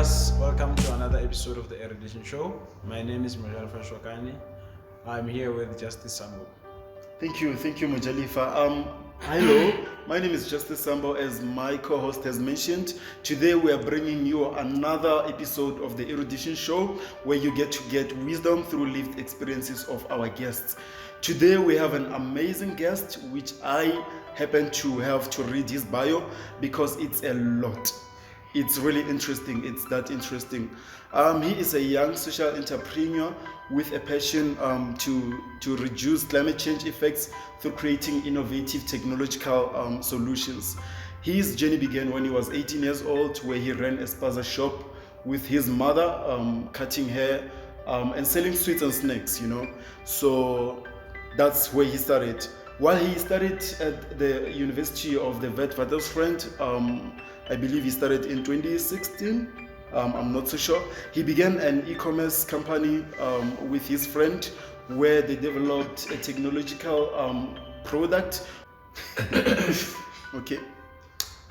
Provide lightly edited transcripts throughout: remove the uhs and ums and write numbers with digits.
guys, welcome to another episode of the Erudition show. My name is Mujalifa Shokani. I'm here with Justice Sambo. Thank you, Mujalifa. Hello, my name is Justice Sambo. As my co-host has mentioned, today we are bringing you another episode of the Erudition show, where you get to get wisdom through lived experiences of our guests. Today we have an amazing guest, which I happen to have to read his bio because it's a lot. It's really interesting. It's that interesting. He is a young social entrepreneur with a passion to reduce climate change effects through creating innovative technological solutions. His journey began when he was 18 years old, where he ran a spaza shop with his mother, cutting hair and selling sweets and snacks, So that's where he started. While he studied at the University of the Witwatersrand, I believe he started in 2016. I'm not so sure. He began an e-commerce company with his friend, where they developed a technological product,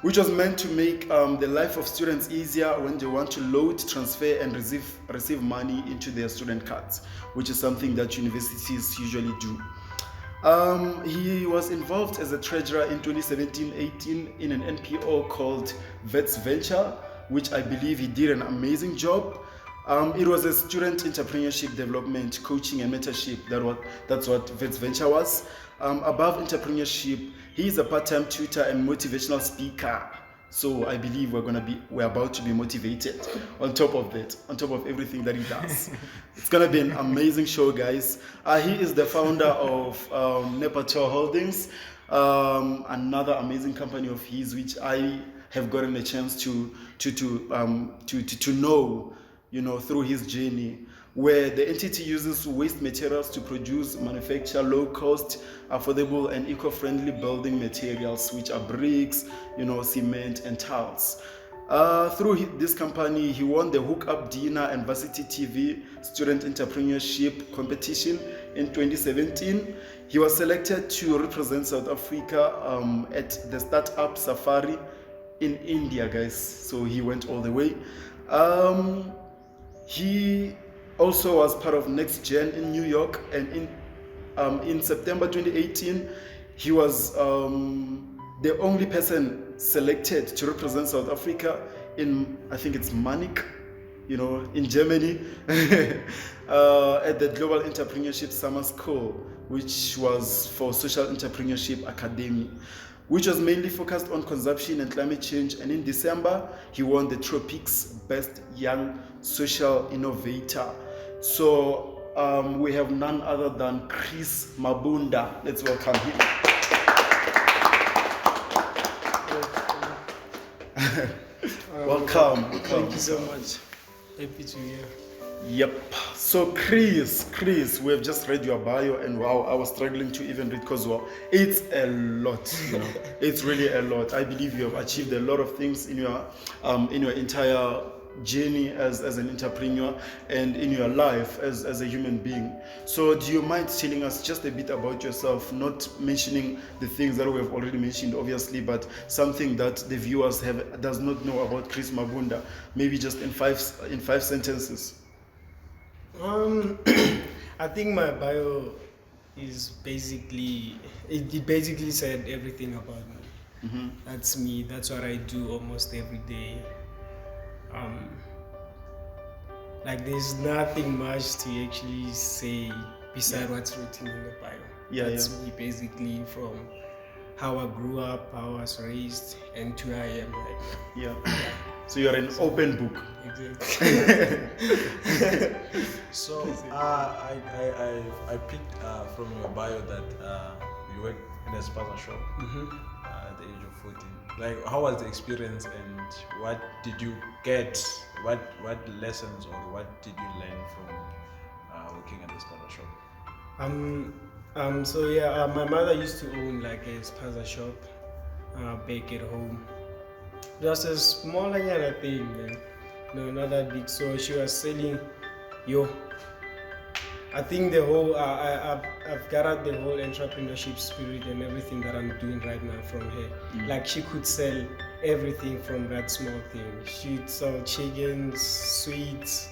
which was meant to make the life of students easier when they want to load, transfer, and receive money into their student cards, which is something that universities usually do. He was involved as a treasurer in 2017-18 in an NPO called Vets Venture, which I believe he did an amazing job. It was a student entrepreneurship development, coaching and mentorship. That's what Vets Venture was. Above entrepreneurship, he is a part-time tutor and motivational speaker. So I believe we're about to be motivated on top of everything that he does. It's gonna be an amazing show, guys. He is the founder of Nepator Holdings, another amazing company of his, which I have gotten a chance to know, through his journey, where the entity uses waste materials to manufacture low-cost, affordable, and eco-friendly building materials, which are bricks, cement, and tiles. Through this company, he won the Hook Up Dinner and Varsity TV Student Entrepreneurship Competition in 2017. He was selected to represent South Africa at the Startup Safari in India, guys. So he went all the way. He also was part of Next Gen in New York, and in September 2018, he was the only person selected to represent South Africa in, I think it's Munich, in Germany, at the Global Entrepreneurship Summer School, which was for Social Entrepreneurship Academy, which was mainly focused on consumption and climate change. And in December, he won the Tropics Best Young Social Innovator. So we have none other than Chris Mabunda. Let's welcome him. Welcome. Thank you so much. Happy to be here. Yep. So Chris, we have just read your bio, and wow, I was struggling to even read because it's a lot. It's really a lot. I believe you have achieved a lot of things in your entire journey as an entrepreneur and in your life as a human being. So do you mind telling us just a bit about yourself, not mentioning the things that we have already mentioned obviously, but something that the viewers does not know about Chris Mabunda, maybe just in five sentences? I think my bio is basically said everything about me. Mm-hmm. That's me. That's what I do almost every day. There's nothing much to actually say beside what's written in the bio. That's me basically, from how I grew up, how I was raised, and to who I am right now. Yeah. So you're an open book. Exactly. So I picked from your bio that you work in a spaza shop at the age of 14. Like, how was the experience, and what did you get? What lessons or what did you learn from working at the spaza shop? My mother used to own a spaza shop back at home. Just a smaller thing, man. No, not that big. So she was selling, I think the whole, I've gathered the whole entrepreneurship spirit and everything that I'm doing right now from her. Like, she could sell everything from that small thing. She'd sell chickens, sweets,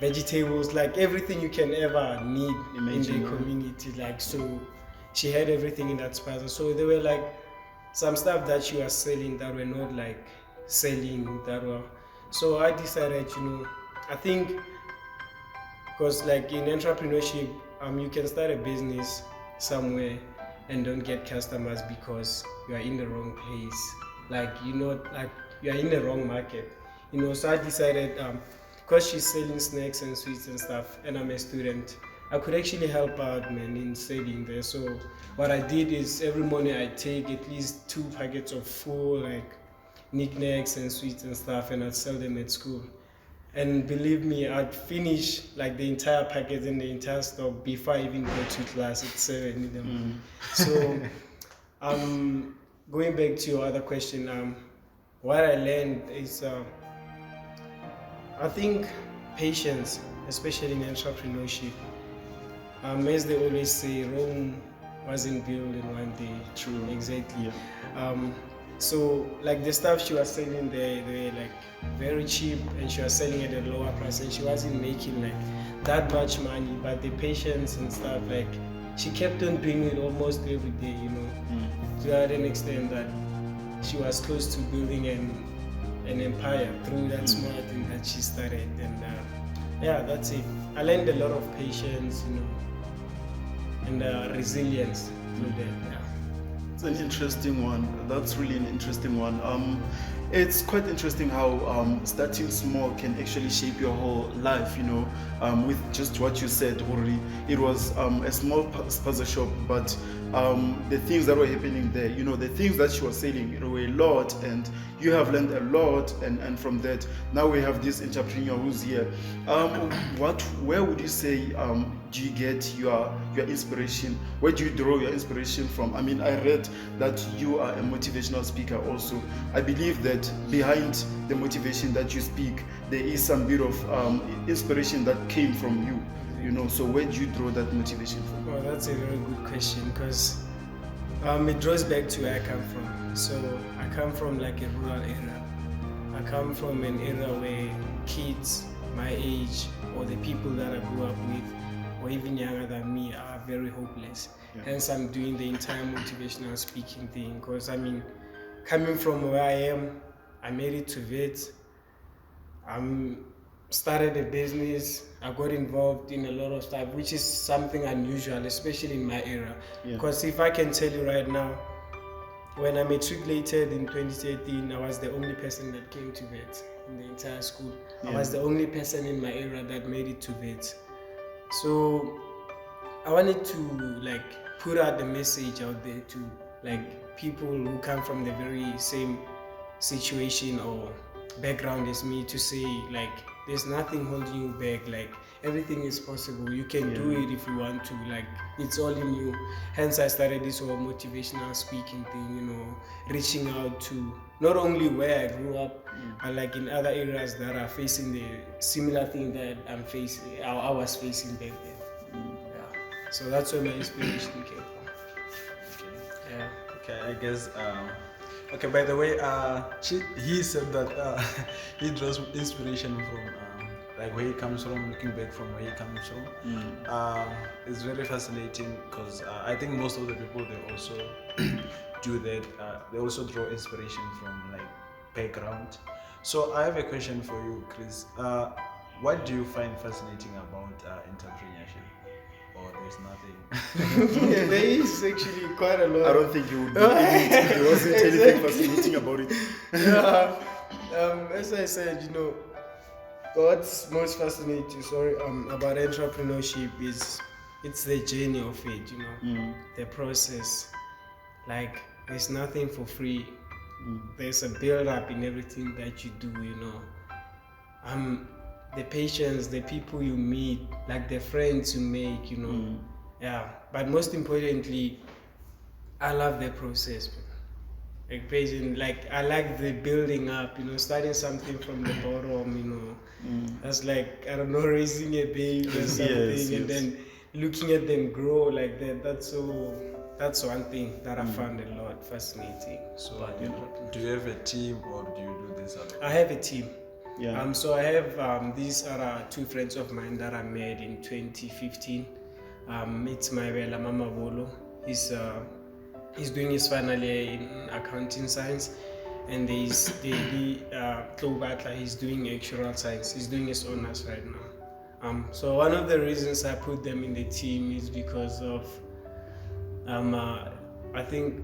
vegetables, like everything you can ever need in the community. Like, so she had everything in that spaza. So there were like some stuff that she was selling that were not like selling that well. So I decided, I think, because like in entrepreneurship, you can start a business somewhere and don't get customers because you are in the wrong place. Like, like you are in the wrong market. So I decided, because she's selling snacks and sweets and stuff, and I'm a student, I could actually help out, man, in selling there. So what I did is every morning I take at least 2 packets of full like knickknacks and sweets and stuff, and I'd sell them at school. And believe me, I'd finish like the entire packet and the entire stock before I even go to class at 7 in the morning. So going back to your other question, what I learned is I think patience, especially in entrepreneurship. As they always say, Rome wasn't built in one day. True. Exactly. Yeah. So like the stuff she was selling there, they were like very cheap, and she was selling at a lower price, and she wasn't making like that much money. But the patience and stuff, like she kept on doing it almost every day, to that extent that she was close to building an empire through that small thing that she started. And yeah, that's it. I learned a lot of patience, and resilience through that. Yeah. It's an interesting one. That's really an interesting one. It's quite interesting how starting small can actually shape your whole life, with just what you said already. It was a small spaza shop, but the things that were happening there, the things that she was selling, were a lot, and you have learned a lot, and from that, now we have this entrepreneur who's here. Where would you say do you get your inspiration? Where do you draw your inspiration from? I mean, I read that you are a motivational speaker also. I believe that behind the motivation that you speak, there is some bit of inspiration that came from you. So where do you draw that motivation from? Well, that's a very good question, because it draws back to where I come from. So I come from like a rural area. I come from an area where kids my age, or the people that I grew up with, or even younger than me, are very hopeless. Yeah. Hence I'm doing the entire motivational speaking thing, because coming from where I am, I made it to VET. Started a business. I got involved in a lot of stuff, which is something unusual, especially in my era. Because if I can tell you right now, when I matriculated in 2018, I was the only person that came to VET in the entire school. I was the only person in my era that made it to VET. So I wanted to put out the message out there to people who come from the very same situation or background as me, to say there's nothing holding you back. Everything is possible. You can do it if you want to. It's all in you. Hence I started this whole motivational speaking thing, reaching out to not only where I grew up, but in other areas that are facing the similar thing that I was facing back then. So that's where my inspiration came from. Okay, I guess okay, by the way, he said that he draws inspiration from where he comes from, looking back from where he comes from. It's very fascinating, because I think most of the people, they also do that. They also draw inspiration from background. So I have a question for you, Chris. What do you find fascinating about entrepreneurship? Or there's nothing? There is actually quite a lot. I don't think you would be able to. There wasn't anything fascinating about it. As I said, what's most fascinating about entrepreneurship is it's the journey of it, the process. There's nothing for free. There's a build-up in everything that you do, the patience, the people you meet, the friends you make, but most importantly, I love the process. I like the building up, starting something from the bottom, that's I don't know, raising a baby or something, and then looking at them grow like that. That's so that's one thing that I found a lot fascinating. So, do you have a team or do you do this alone? I have a team. Yeah. So I have these are two friends of mine that I met in 2015. It's my Mama Bolo. He's doing his final year in accounting science, and he's doing actuarial science. He's doing his honors right now. So one of the reasons I put them in the team is because of I think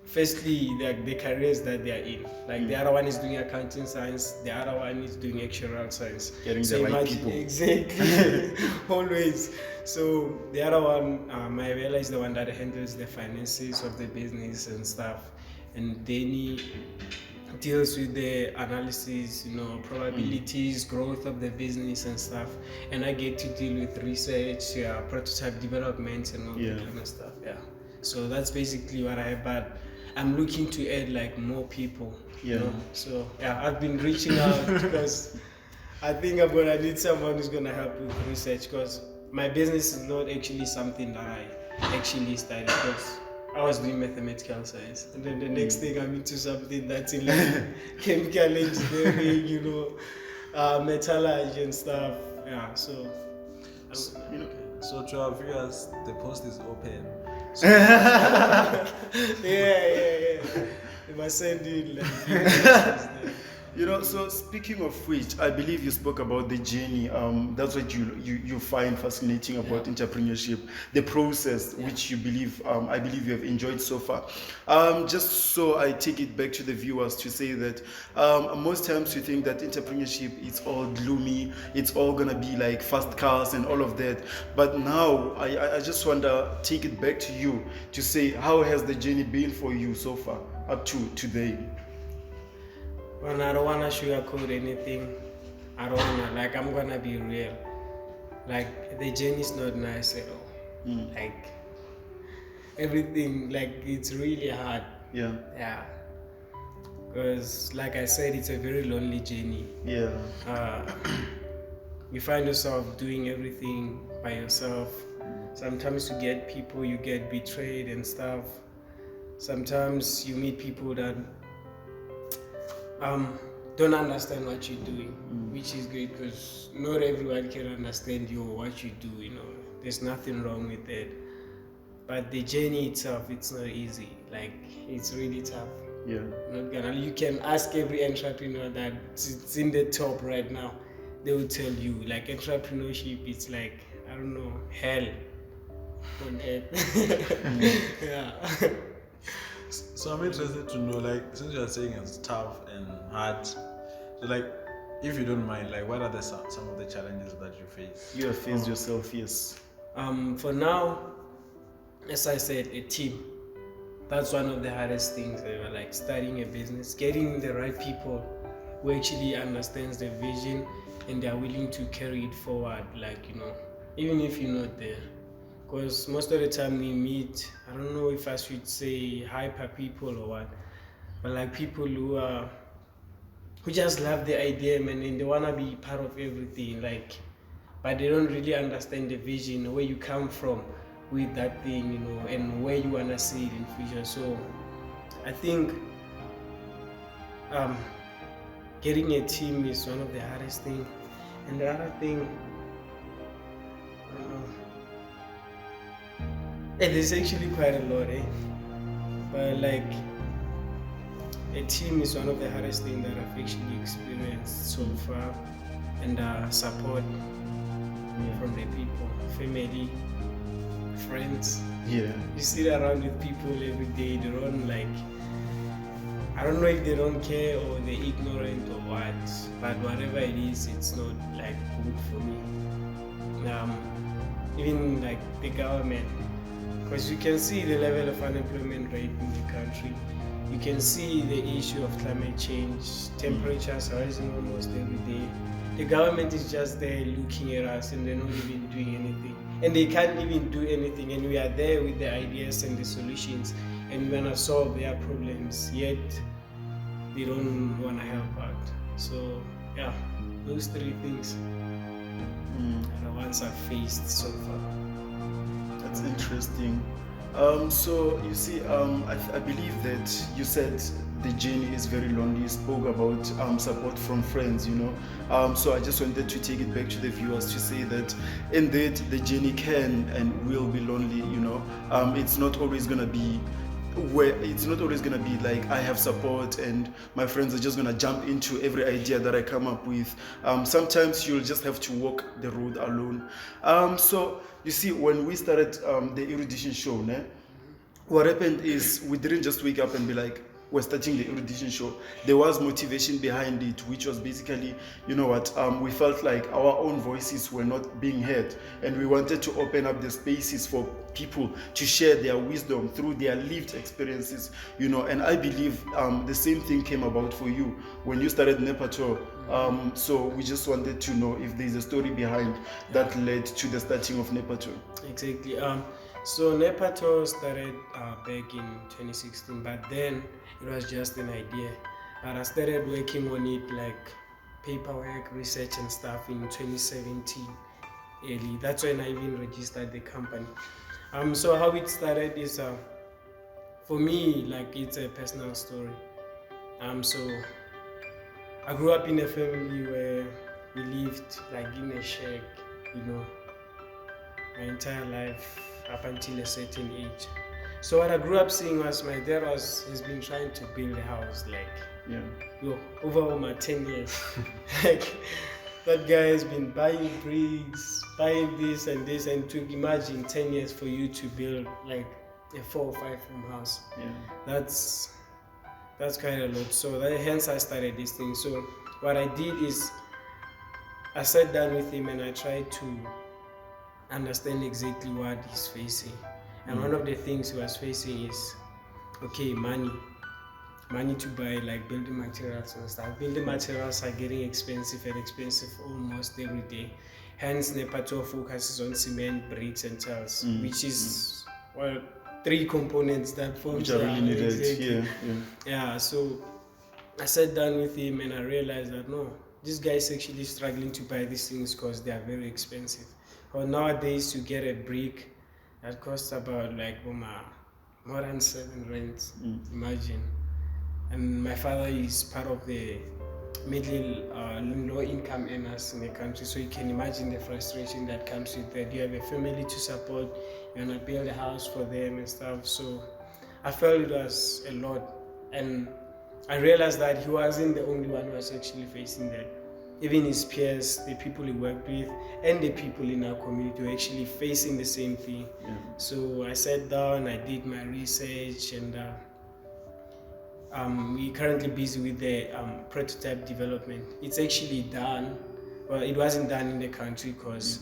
firstly the careers that they are in. Like the other one is doing accounting science, the other one is doing actuarial science. Getting the right people. Exactly. Always. So the other one, Mayabella, is the one that handles the finances of the business and stuff, and Danny deals with the analysis, probabilities, growth of the business and stuff, and I get to deal with research, prototype development and all that kind of stuff. So that's basically what I have, but I'm looking to add like more people. So I've been reaching out because I think I'm gonna need someone who's gonna help with research, because my business is not actually something that I actually studied, because I was doing mathematical science, and then the next thing I'm into something that's in like chemical engineering, metallurgy and stuff. So to our viewers, the post is open. So yeah. They must send in So speaking of which, I believe you spoke about the journey. That's what you find fascinating about entrepreneurship, the process, which you believe, I believe you have enjoyed so far. Just so I take it back to the viewers to say that most times you think that entrepreneurship is all gloomy, it's all gonna be like fast cars and all of that. But now I just want to take it back to you to say, how has the journey been for you so far up to today? Well, I don't want to sugarcoat anything. I don't want to, I'm going to be real. The journey is not nice at all. Everything, it's really hard. Yeah. Because, like I said, it's a very lonely journey. Yeah. You find yourself doing everything by yourself. Sometimes you get people, you get betrayed and stuff. Sometimes you meet people that don't understand what you're doing, which is great, because not everyone can understand you or what you do. There's nothing wrong with that. But the journey itself, it's not easy. It's really tough. Yeah. You can ask every entrepreneur that's in the top right now. They will tell you, entrepreneurship, it's I don't know, hell on earth. Yeah. So I'm interested to know, since you're saying it's tough and hard, so if you don't mind, what are some of the challenges that you face? You have faced yourself, yes. For now, as I said, a team. That's one of the hardest things ever, starting a business, getting the right people who actually understands the vision and they are willing to carry it forward, even if you're not there. Because most of the time we meet, I don't know if I should say hyper people or what, but people who just love the idea, man, and they want to be part of everything, but they don't really understand the vision, where you come from with that thing, and where you want to see it in future. So I think getting a team is one of the hardest things. And the other thing, there's actually quite a lot, but a team is one of the hardest things that I've actually experienced so far, and support from the people, family, friends. Yeah. You sit around with people every day, they don't I don't know if they don't care or they're ignorant or what, but whatever it is, it's not good for me. Even the government, because you can see the level of unemployment rate in the country. You can see the issue of climate change, temperatures rising almost every day. The government is just there looking at us and they're not even doing anything. And they can't even do anything, and we are there with the ideas and the solutions, and we want to solve their problems, yet they don't want to help out. So those three things are the ones I've faced so far. That's interesting. So you see, I believe that you said the journey is very lonely. You spoke about support from friends, you know. So I just wanted to take it back to the viewers to say that indeed the journey can and will be lonely, you know. It's not always gonna be like I have support and my friends are just gonna jump into every idea that I come up with. Sometimes you'll just have to walk the road alone. So you see, when we started the Erudition show, what happened is we didn't just wake up and be like, we're starting the Erudition show. There was motivation behind it, which was basically, you know what, we felt like our own voices were not being heard, and we wanted to open up the spaces for people to share their wisdom through their lived experiences, you know. And I believe the same thing came about for you when you started Nepato. So we just wanted to know if there's a story behind that led to the starting of Nepato. Exactly. So Nepato started back in 2016, but then it was just an idea. But I started working on it, like paperwork, research and stuff, in 2017 early. That's when I even registered the company. So how it started is, for me, like, it's a personal story. So I grew up in a family where we lived like in a shack, you know, my entire life up until a certain age. So what I grew up seeing was my dad has been trying to build a house, like, over almost 10 years. Like, that guy has been buying bricks, buying this and this, and to imagine 10 years for you to build like a 4 or 5 room house. That's quite a lot. So hence I started this thing. So what I did is I sat down with him and I tried to understand exactly what he's facing. And one of the things he was facing is, okay, money to buy like building materials and stuff. Building materials are getting expensive almost every day. Hence Nepato focuses on cement, bricks and tiles, which is 3 components that form which are really needed. Exactly. Yeah, so I sat down with him and I realized that no, this guy is actually struggling to buy these things because they are very expensive. Or nowadays to get a brick that costs about like more than 7 rents. Imagine. And my father is part of the middle low income earners in the country, so you can imagine the frustration that comes with that. You have a family to support, you want to build a house for them and stuff. So I felt it was a lot, and I realized that he wasn't the only one who was actually facing that. Even his peers, the people he worked with, and the people in our community were actually facing the same thing. So I sat down, I did my research, and we're currently busy with the prototype development. It's actually done. Well, it wasn't done in the country because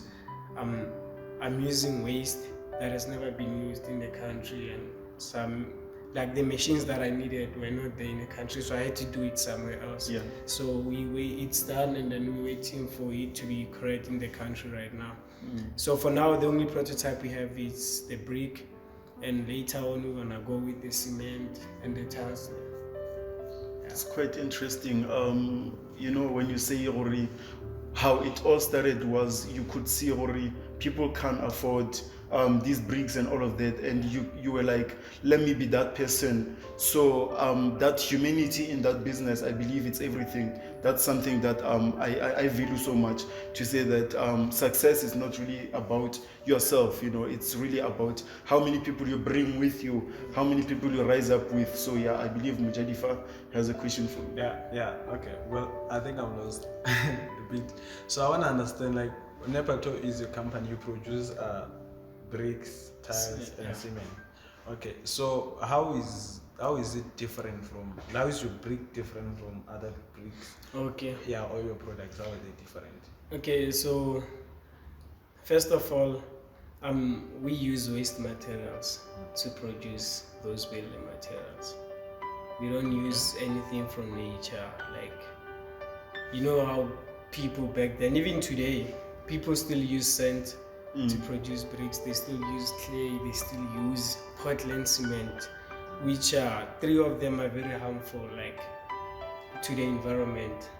I'm using waste that has never been used in the country, and some, like, the machines that I needed were not there in the country, so I had to do it somewhere else. So it's done, and then we're waiting for it to be correct in the country right now. So for now, the only prototype we have is the brick, and later on we're gonna go with the cement and the tiles. It's quite interesting. You know, when you say Ori, how it all started was you could see Ori, people can't afford these bricks and all of that, and you were like, let me be that person. So that humanity in that business, I believe it's everything. That's something that I value so much, to say that success is not really about yourself, you know, it's really about how many people you bring with you, how many people you rise up with. So yeah, I believe Mujalifa has a question for you. Okay, well, I think I'm lost a bit. So I want to understand, like, Nepato is a company, you produce bricks, tiles and cement. Okay, so how is it different from, how is your brick different from other bricks? Okay. Yeah, all your products, how are they different? Okay, so first of all, we use waste materials to produce those building materials. We don't use anything from nature. Like, you know how people back then, even today, people still use sand to produce bricks. They still use clay, they still use Portland cement, which 3 of them are very harmful, like, to the environment,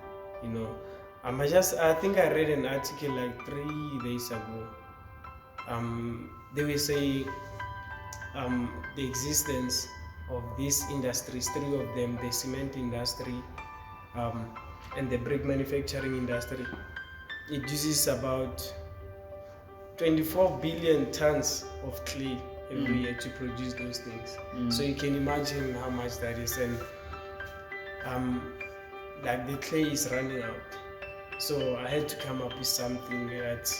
you know. I think I read an article like 3 days ago. they will say the existence of these industries, three of them, the cement industry and the brick manufacturing industry, it uses about 24 billion tons of clay every year to produce those things. So you can imagine how much that is, and like the clay is running out. So I had to come up with something that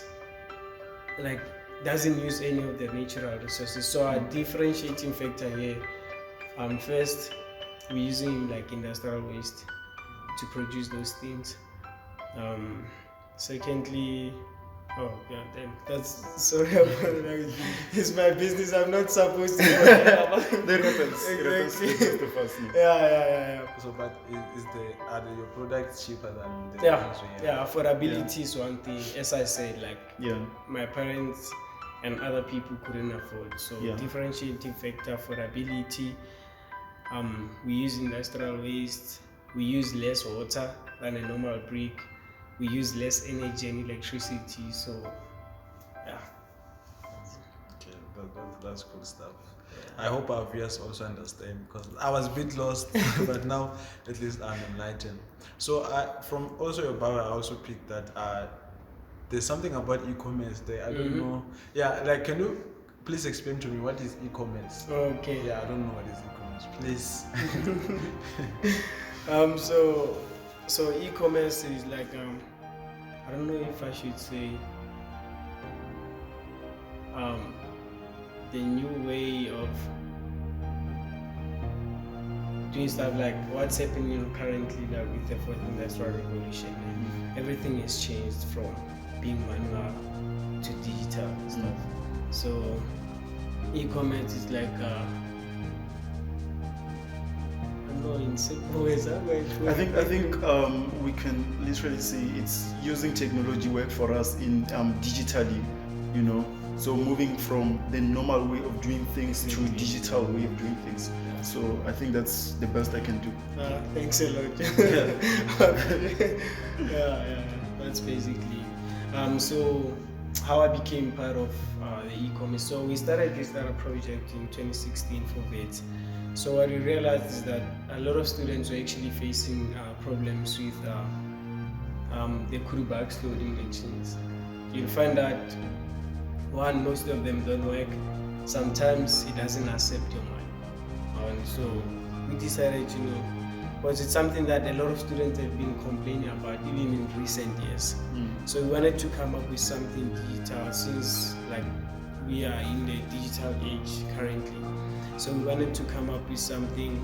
like doesn't use any of the natural resources. So our differentiating factor here, first we're using like industrial waste to produce those things. Secondly, oh yeah, then that's sorry about that. It's my business. I'm not supposed to. That happens. Exactly. It happens. Yeah. So, but are your products cheaper than the Yeah, ones we have? yeah. Affordability is one thing. As I said, like my parents and other people couldn't afford. So differentiating factor, affordability. We use industrial waste. We use less water than a normal brick. We use less energy and electricity. So, yeah. Okay, that's cool stuff. I hope our viewers also understand, because I was a bit lost, but now at least I'm enlightened. So, from also your bio, I also picked that there's something about e-commerce there. I don't know. Yeah, like, can you please explain to me what is e-commerce? Okay. Yeah, I don't know what is e-commerce. Please. So e-commerce is like I don't know if I should say the new way of doing stuff, like what's happening currently, like with the fourth industrial revolution. Everything has changed from being manual to digital and stuff. So e-commerce is like in simple ways. I think we can literally say it's using technology work for us in digitally, you know. So moving from the normal way of doing things to digital way of doing things. So I think that's the best I can do. Thanks a lot. yeah. That's basically. So how I became part of the e-commerce. So we started this project in 2016 for VET. So what we realized is that a lot of students were actually facing problems with the Kurubags loading machines. You'll find that one, most of them don't work. Sometimes it doesn't accept your money. And so we decided, because it's something that a lot of students have been complaining about even in recent years. So we wanted to come up with something digital, since like we are in the digital age currently. So we wanted to come up with something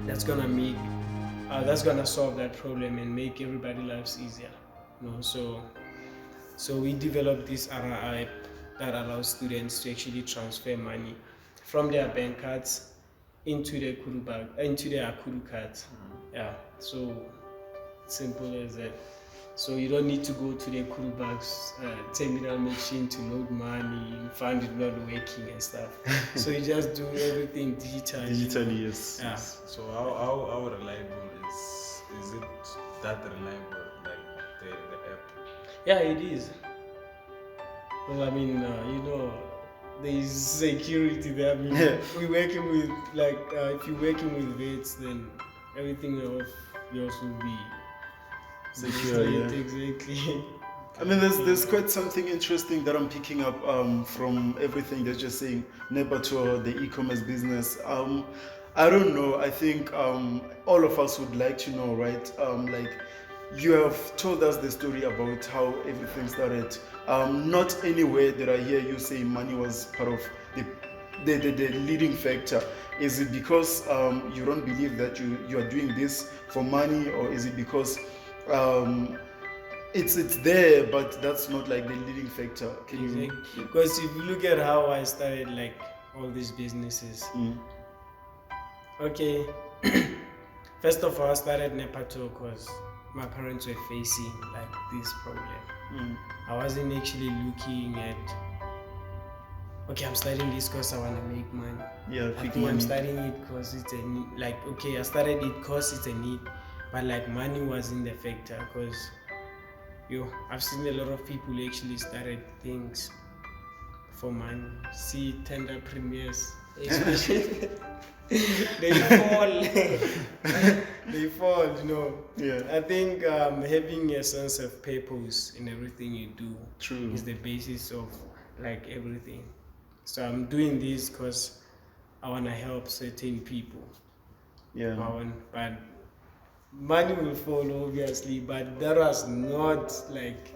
that's gonna solve that problem and make everybody's lives easier. So we developed this ARA app that allows students to actually transfer money from their bank cards into their Akuru cards. Yeah, so simple as that. So you don't need to go to the Kurubags terminal machine to load money, you find it not working and stuff. So you just do everything digitally. Digitally, yes. Yeah. So how reliable is it that reliable, like the app? Yeah, it is. Well, I mean, there is security there. I mean, we're working with if you're working with VETs, then everything else will be secure. Yeah. Exactly. I mean, there's quite something interesting that I'm picking up from everything that you're saying, Nebato, the e-commerce business. I don't know. I think all of us would like to know, right? Like, you have told us the story about how everything started. Not anywhere did I hear you say money was part of the leading factor. Is it because you don't believe that you are doing this for money, or is it because it's there, but that's not like the leading factor? Because if you look at how I started like all these businesses, okay, first of all, I started Nepato because my parents were facing like this problem. I wasn't actually looking at, okay, I'm studying this because I want to make money. Yeah, I think I'm studying it because it's a need. Like, okay, I started it because it's a need, but like money wasn't the factor. Because I've seen a lot of people actually started things for money. See tender premiers, especially they fall. They fall, you know. Yeah. I think having a sense of purpose in everything you do True. is the basis of like everything. So I'm doing this because I want to help certain people. Yeah. But money will follow, obviously, but that was not like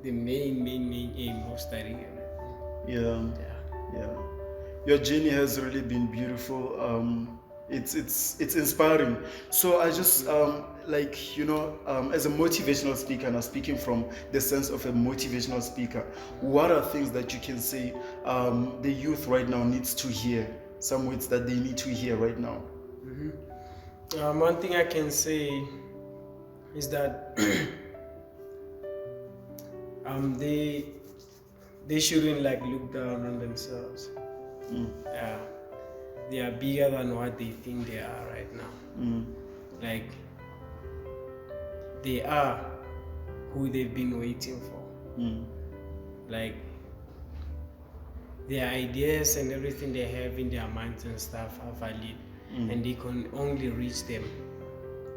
the main aim of studying everything. Yeah. Your journey has really been beautiful. It's inspiring. So I just like, you know, as a motivational speaker, and I'm speaking from the sense of a motivational speaker, what are things that you can say the youth right now needs to hear? Some words that they need to hear right now. One thing I can say is that they shouldn't like look down on themselves. Yeah, they are bigger than what they think they are right now. Like they are who they've been waiting for. Like their ideas and everything they have in their minds and stuff are valid, and they can only reach them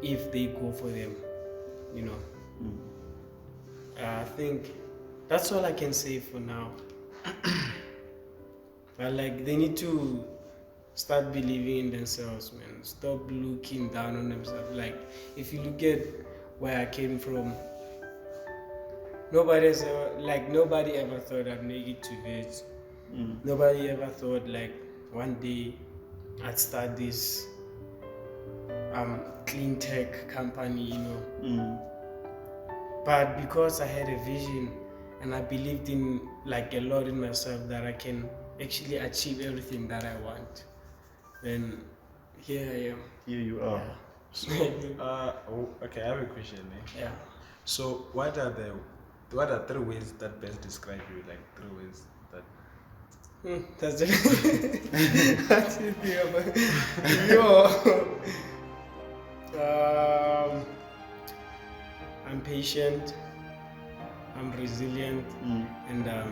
if they go for them, you know. I think that's all I can say for now. But like they need to start believing in themselves, man. Stop looking down on themselves. Like if you look at where I came from, nobody ever thought I'd make it to this. Nobody ever thought like one day I'd start this clean tech company, you know. But because I had a vision and I believed in like a lot in myself that I can actually achieve everything that I want, then here I am. Here you are. Yeah. So, okay, I have a question. Yeah. So, what are 3 ways that best describe you? Like 3 ways that. That's the that's the thing about yo. I'm patient. I'm resilient, and I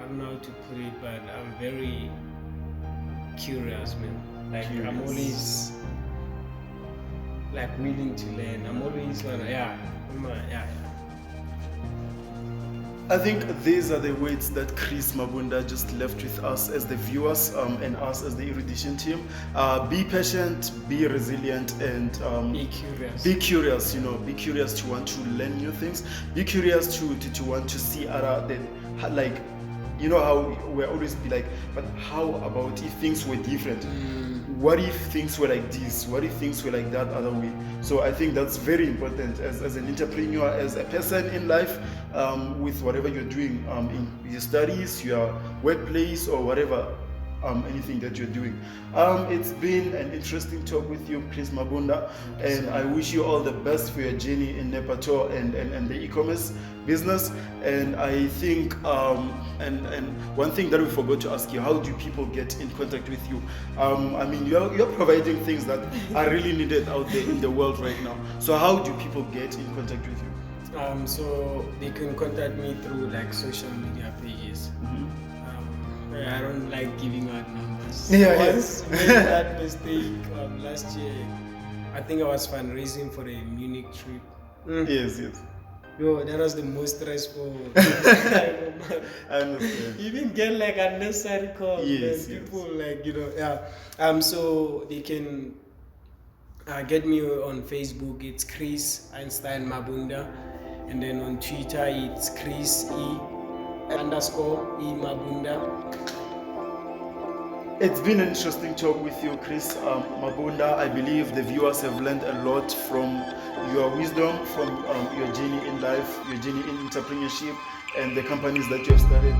don't know how to put it, but I'm very curious, man. Like I'm always like willing to learn. I'm always yeah. I think these are the words that Chris Mabunda just left with us as the viewers and us as the Erudition team. Be patient, be resilient, and be curious. Be curious, you know. Be curious to want to learn new things. Be curious to want to see other like, you know how we're always be like, but how about if things were different? What if things were like this? What if things were like that other way? So I think that's very important as an entrepreneur, as a person in life, with whatever you're doing in your studies, your workplace, or whatever, anything that you're doing. It's been an interesting talk with you, Chris Mabunda, and I wish you all the best for your journey in Nepato and the e-commerce business. And I think and one thing that we forgot to ask you, how do people get in contact with you? I mean, you're providing things that are really needed out there in the world right now. So how do people get in contact with you? So they can contact me through like social media pages. I don't like giving out numbers. Once made that mistake last year. I think I was fundraising for a Munich trip. Yes. Yo, that was the most stressful time of my. I understand. You didn't get like unnecessary calls. Yes. People like, you know, yeah. So they can get me on Facebook. It's Chris Einstein Mabunda, and then on Twitter it's Chris _E Mabunda. It's been an interesting talk with you, Chris Mabunda. I believe the viewers have learned a lot from your wisdom, from your journey in life, your journey in entrepreneurship, and the companies that you have started.